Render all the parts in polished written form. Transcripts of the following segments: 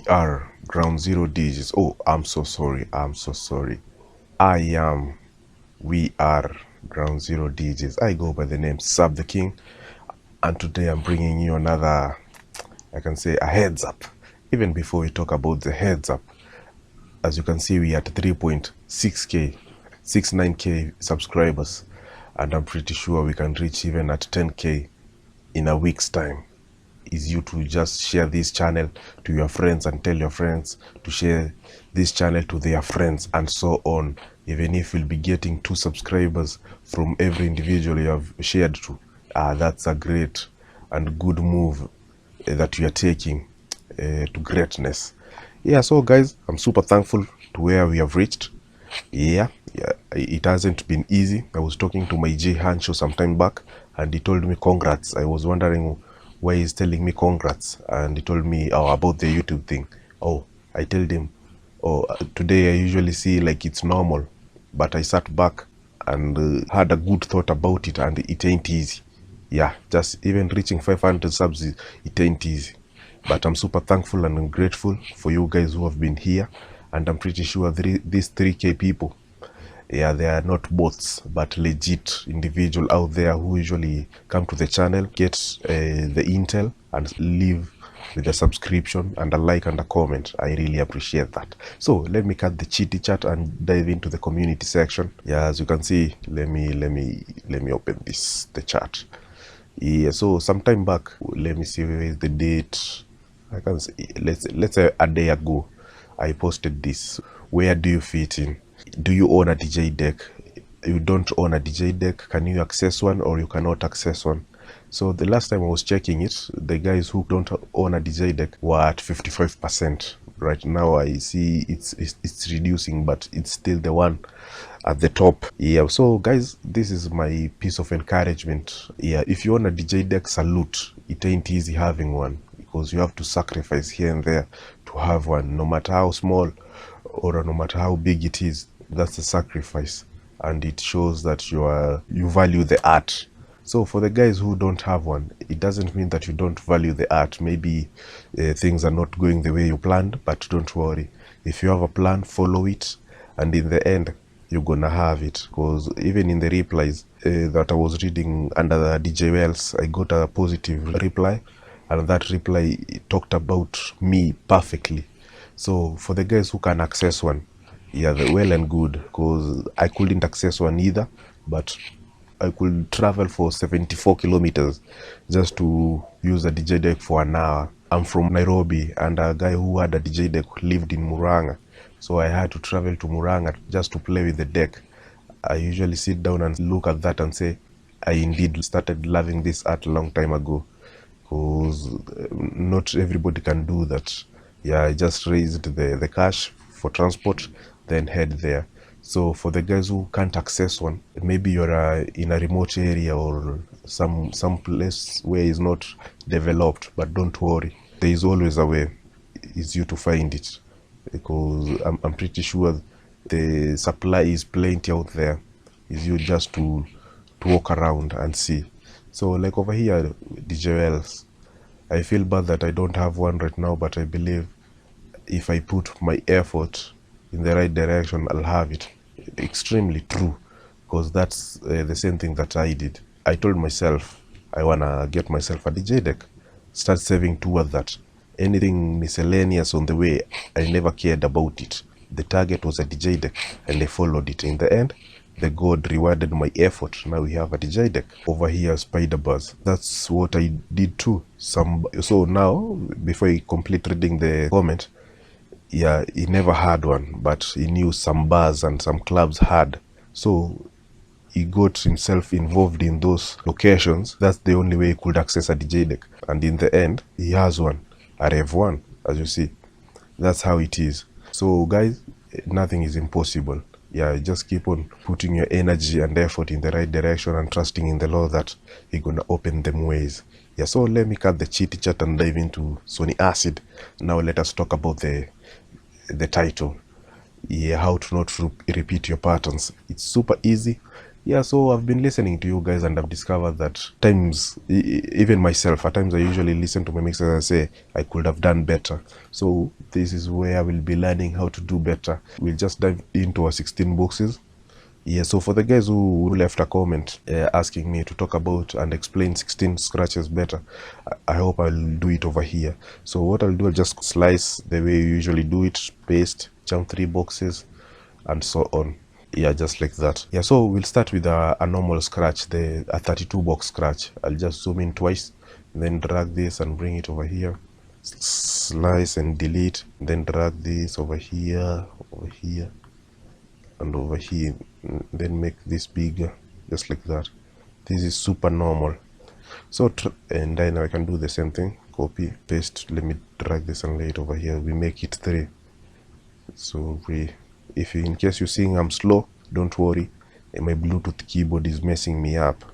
are ground zero DJs. Oh, I'm so sorry. I'm so sorry. I am. We are ground zero DJs. I go by the name Sub the King, and today I'm bringing you another, I can say, a heads up. Even before we talk about the heads up, as you can see, we are at 3.6k, 69k subscribers, and I'm pretty sure we can reach even at 10k in a week's time. Is you to just share this channel to your friends and tell your friends to share this channel to their friends, and so on. Even if you'll be getting 2 subscribers from every individual you have shared to, that's a great and good move that you are taking to greatness. Yeah, so guys, I'm super thankful to where we have reached. Yeah, it hasn't been easy. I was talking to my J Hancho some time back, and he told me congrats. I was wondering why he's telling me congrats, and he told me about the YouTube thing. Oh, I told him, oh, today I usually see like it's normal, but I sat back and had a good thought about it, and it ain't easy. Yeah, just even reaching 500 subs, it ain't easy. But I'm super thankful and I'm grateful for you guys who have been here, and I'm pretty sure these 3k people, yeah, they are not bots but legit individual out there who usually come to the channel, get the intel, and leave with a subscription and a like and a comment. I really appreciate that. So let me cut the chitty chat and dive into the community section. Yeah, as you can see, let me open the chat. Yeah, so sometime back, let me see where is the date. I can say, let's say a day ago, I posted this. Where do you fit in? Do you own a DJ deck? You don't own a DJ deck? Can you access one, or you cannot access one? So the last time I was checking it, the guys who don't own a DJ deck were at 55%. Right now I see it's reducing, but it's still the one at the top. Yeah, so guys, this is my piece of encouragement. Yeah, if you own a DJ deck, salute. It ain't easy having one, because you have to sacrifice here and there to have one, no matter how small or no matter how big it is. That's a sacrifice, and it shows that you value the art. So for the guys who don't have one, it doesn't mean that you don't value the art. Maybe things are not going the way you planned, but don't worry. If you have a plan, follow it, and in the end you're gonna have it. Because even in the replies that I was reading under the DJ Wells, I got a positive reply, and that reply talked about me perfectly. So for the guys who can access one, yeah, well and good, because I couldn't access one either, but I could travel for 74 kilometers just to use a DJ deck for an hour. I'm from Nairobi, and a guy who had a DJ deck lived in Muranga, so I had to travel to Muranga just to play with the deck. I usually sit down and look at that and say, I indeed started loving this art a long time ago, because not everybody can do that. Yeah, I just raised the cash for transport, then head there. So for the guys who can't access one, maybe you're in a remote area or some place where it's not developed, but don't worry, there is always a way. It's you to find it, because I'm pretty sure the supply is plenty out there. It's you just to walk around and see. So like over here, DJ Wells, I feel bad that I don't have one right now, but I believe if I put my effort in the right direction, I'll have it. Extremely true, because that's the same thing that I did. I told myself I wanna get myself a DJ deck, start saving toward that. Anything miscellaneous on the way, I never cared about it. The target was a DJ deck, and I followed it. In the end, the God rewarded my effort. Now we have a DJ deck. Over here, Spider Buzz. That's what I did too. So now, before I complete reading the comment, yeah, he never had one, but he knew some bars and some clubs had. So he got himself involved in those locations. That's the only way he could access a DJ deck. And in the end, he has one. A Rev 1, as you see. That's how it is. So guys, nothing is impossible. Yeah, just keep on putting your energy and effort in the right direction and trusting in the Lord that He's gonna open them ways. Yeah, so let me cut the chitty chat and dive into Sony Acid. Now let us talk about the title. Yeah, how to not repeat your patterns. It's super easy. Yeah, so I've been listening to you guys and I've discovered that times, even myself, at times I usually listen to my mixes and say I could have done better. So this is where I will be learning how to do better. We'll just dive into our 16 boxes. Yeah, so for the guys who left a comment asking me to talk about and explain 16 scratches better, I hope I'll do it over here. So what I'll do, I'll just slice the way you usually do it, paste, jump 3 boxes, and so on. Yeah, just like that. Yeah, so we'll start with a normal scratch, a 32 box scratch. I'll just zoom in twice, then drag this and bring it over here, slice and delete, then drag this over here, and over here, then make this bigger, just like that. This is super normal. So and then I can do the same thing, copy, paste. Let me drag this and lay it over here. We make it 3. So if in case you're seeing I'm slow, don't worry, my Bluetooth keyboard is messing me up.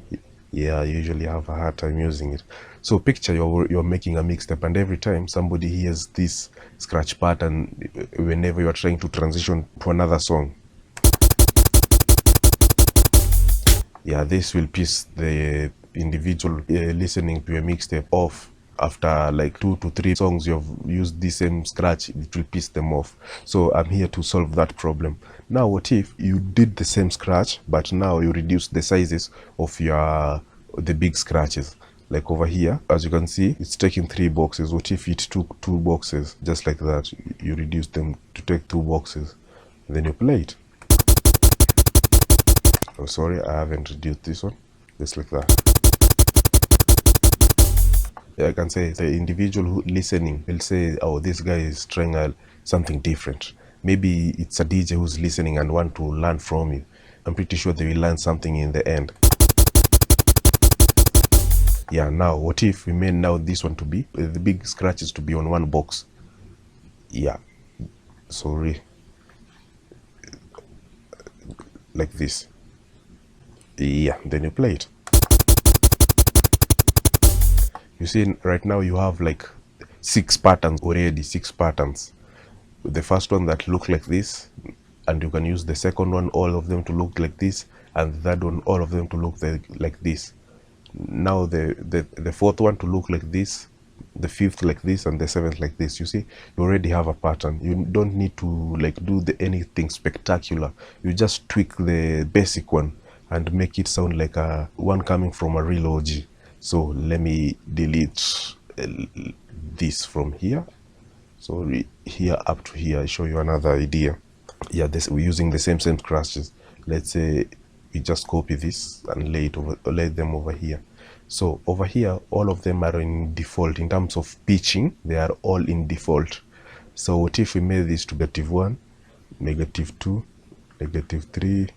Yeah, I usually have a hard time using it. So picture you're making a mixtape, and every time somebody hears this scratch pattern, whenever you're trying to transition to another song, yeah, this will piss the individual listening to a mixtape off. After like 2 to 3 songs you've used the same scratch, it will piss them off. So I'm here to solve that problem. Now what if you did the same scratch, but now you reduce the sizes of the big scratches? Like over here, as you can see, it's taking 3 boxes. What if it took 2 boxes? Just like that, you reduce them to take 2 boxes, then you play it. Oh, sorry, I haven't reduced this one. Just like that. I can say the individual who listening will say, oh, this guy is trying something different. Maybe it's a DJ who's listening and want to learn from you. I'm pretty sure they will learn something in the end. Yeah, now what if we made now this one to be the big scratches to be on one box? Yeah, sorry, like this. Yeah, then you play it. You see, right now you have like 6 patterns already, 6 patterns. The first one that look like this, and you can use the second one, all of them to look like this, and the third one, all of them to look like this. Now the fourth one to look like this, the fifth like this, and the seventh like this. You see, you already have a pattern. You don't need to like do anything spectacular. You just tweak the basic one and make it sound like one coming from a real OG. So let me delete this from here. So here up to here, I show you another idea. Yeah, we're using the same scratches. Let's say we just copy this and lay them over here. So over here, all of them are in default in terms of pitching. They are all in default. So what if we made this to -1, -2, -3,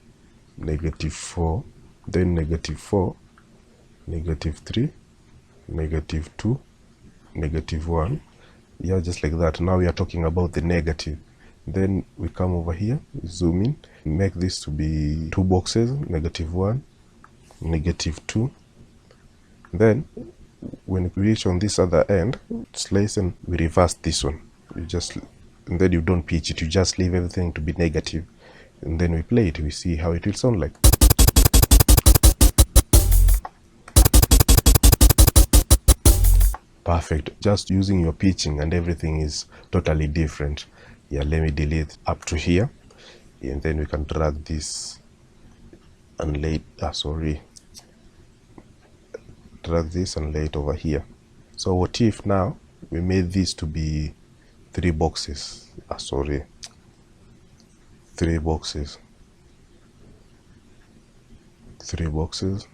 -4, then -4, -3, -2, -1. Yeah, just like that. Now we are talking about the negative. Then we come over here, zoom in, make this to be 2 boxes, -1, -2. Then when we reach on this other end, slice and we reverse this one. And then you don't pitch it, you just leave everything to be negative. And then we play it, we see how it will sound like. Perfect. Just using your pitching and everything is totally different. Yeah, let me delete up to here, and then we can drag this and lay drag this and lay it over here. So what if now we made this to be 3 boxes? 3 boxes. 3 boxes.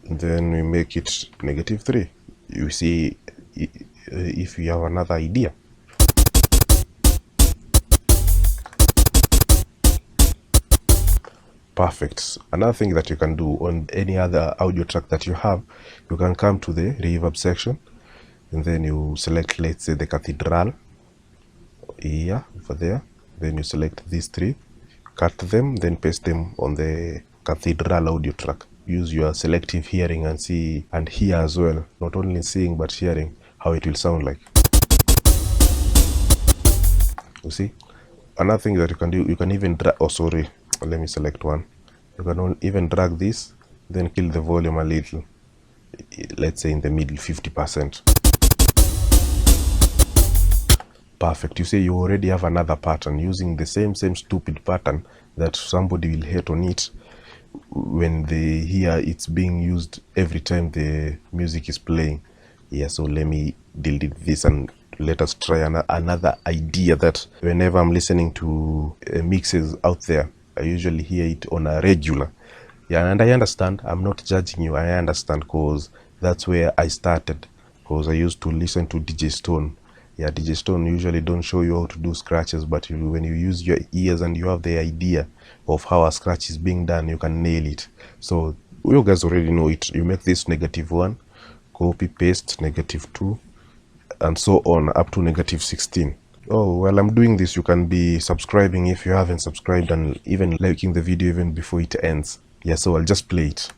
Then we make it -3. You see, if you have another idea. Perfect. Another thing that you can do on any other audio track that you have, you can come to the reverb section, and then you select, let's say, the cathedral. Yeah, over there. Then you select these 3, cut them, then paste them on the cathedral audio track. Use your selective hearing and see and hear as well, not only seeing but hearing how it will sound like. You see, another thing that you can do, you can even let me select one. You can even drag this, then kill the volume a little, let's say in the middle, 50%. Perfect. You say you already have another pattern using the same stupid pattern that somebody will hate on it when they hear it's being used every time the music is playing. Yeah, so let me delete this and let us try another idea that whenever I'm listening to mixes out there, I usually hear it on a regular. Yeah, and I understand. I'm not judging you. I understand because that's where I started. Because I used to listen to DJ Stone. Yeah, DJ Stone usually don't show you how to do scratches, but when you use your ears and you have the idea of how a scratch is being done, you can nail it. So you guys already know it. You make this -1, copy, paste, -2, and so on up to -16. Oh, while I'm doing this, you can be subscribing if you haven't subscribed, and even liking the video even before it ends. Yeah, so I'll just play it.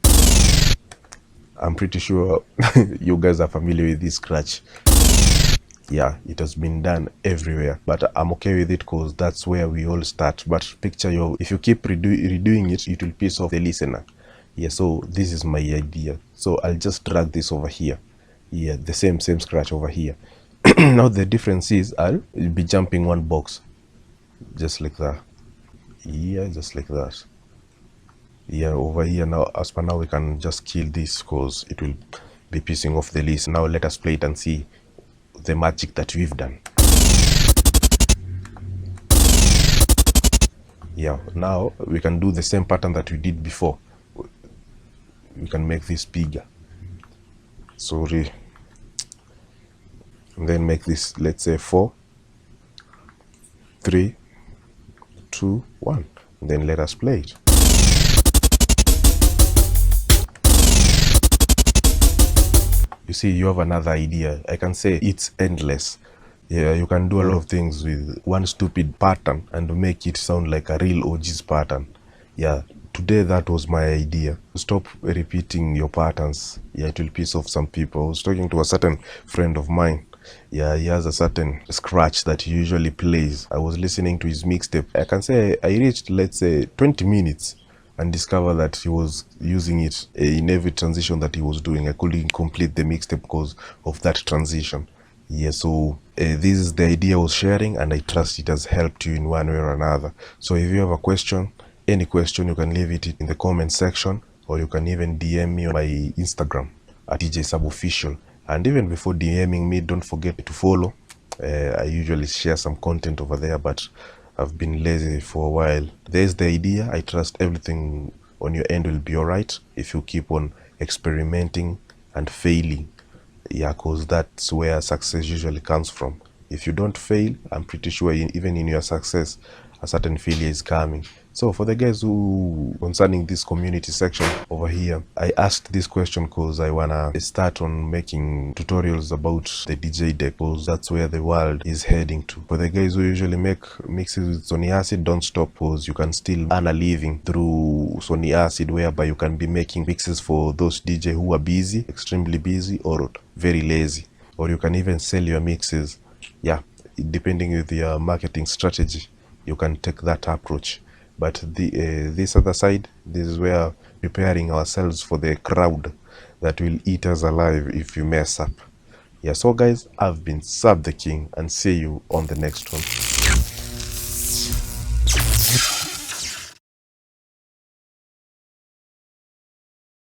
I'm pretty sure you guys are familiar with this scratch. Yeah, it has been done everywhere, but I'm okay with it because that's where we all start. But picture if you keep redoing it, it will piss off the listener. Yeah, so this is my idea. So I'll just drag this over here. Yeah, the same scratch over here. Now the difference is I'll be jumping one box, just like that. Yeah, just like that. Yeah, over here now, as per now, we can just kill this because it will be pissing off the list. Now let us play it and see the magic that we've done. Yeah, now we can do the same pattern that we did before. We can make this bigger. Sorry. And then make this, let's say 4, 3, 2, 1. And then let us play it. You see, you have another idea. I can say it's endless. Yeah, you can do a lot of things with one stupid pattern and make it sound like a real OG's pattern. Yeah, today that was my idea. Stop repeating your patterns. Yeah, it will piss off some people. I was talking to a certain friend of mine. Yeah, he has a certain scratch that he usually plays. I was listening to his mixtape. I can say I reached, let's say, 20 minutes and discover that he was using it in every transition that he was doing. I couldn't complete the mixtape because of that transition. Yeah, so this is the idea I was sharing, and I trust it has helped you in one way or another. So if you have a question, any question, you can leave it in the comment section, or you can even DM me on my Instagram at DJSubOfficial. And even before DMing me, don't forget to follow. I usually share some content over there, but I've been lazy for a while. There's the idea. I trust everything on your end will be alright if you keep on experimenting and failing. Yeah, because that's where success usually comes from. If you don't fail, I'm pretty sure even in your success, a certain failure is coming. So for the guys who concerning this community section over here, I asked this question because I wanna start on making tutorials about the DJ deck, because that's where the world is heading to. For the guys who usually make mixes with Sony Acid, don't stop, because you can still earn a living through Sony Acid, whereby you can be making mixes for those DJ who are busy, extremely busy, or very lazy. Or you can even sell your mixes. Yeah, depending with your marketing strategy, you can take that approach. But this other side, this is where preparing ourselves for the crowd that will eat us alive if you mess up. Yeah, so guys, I've been Sub the King, and see you on the next one.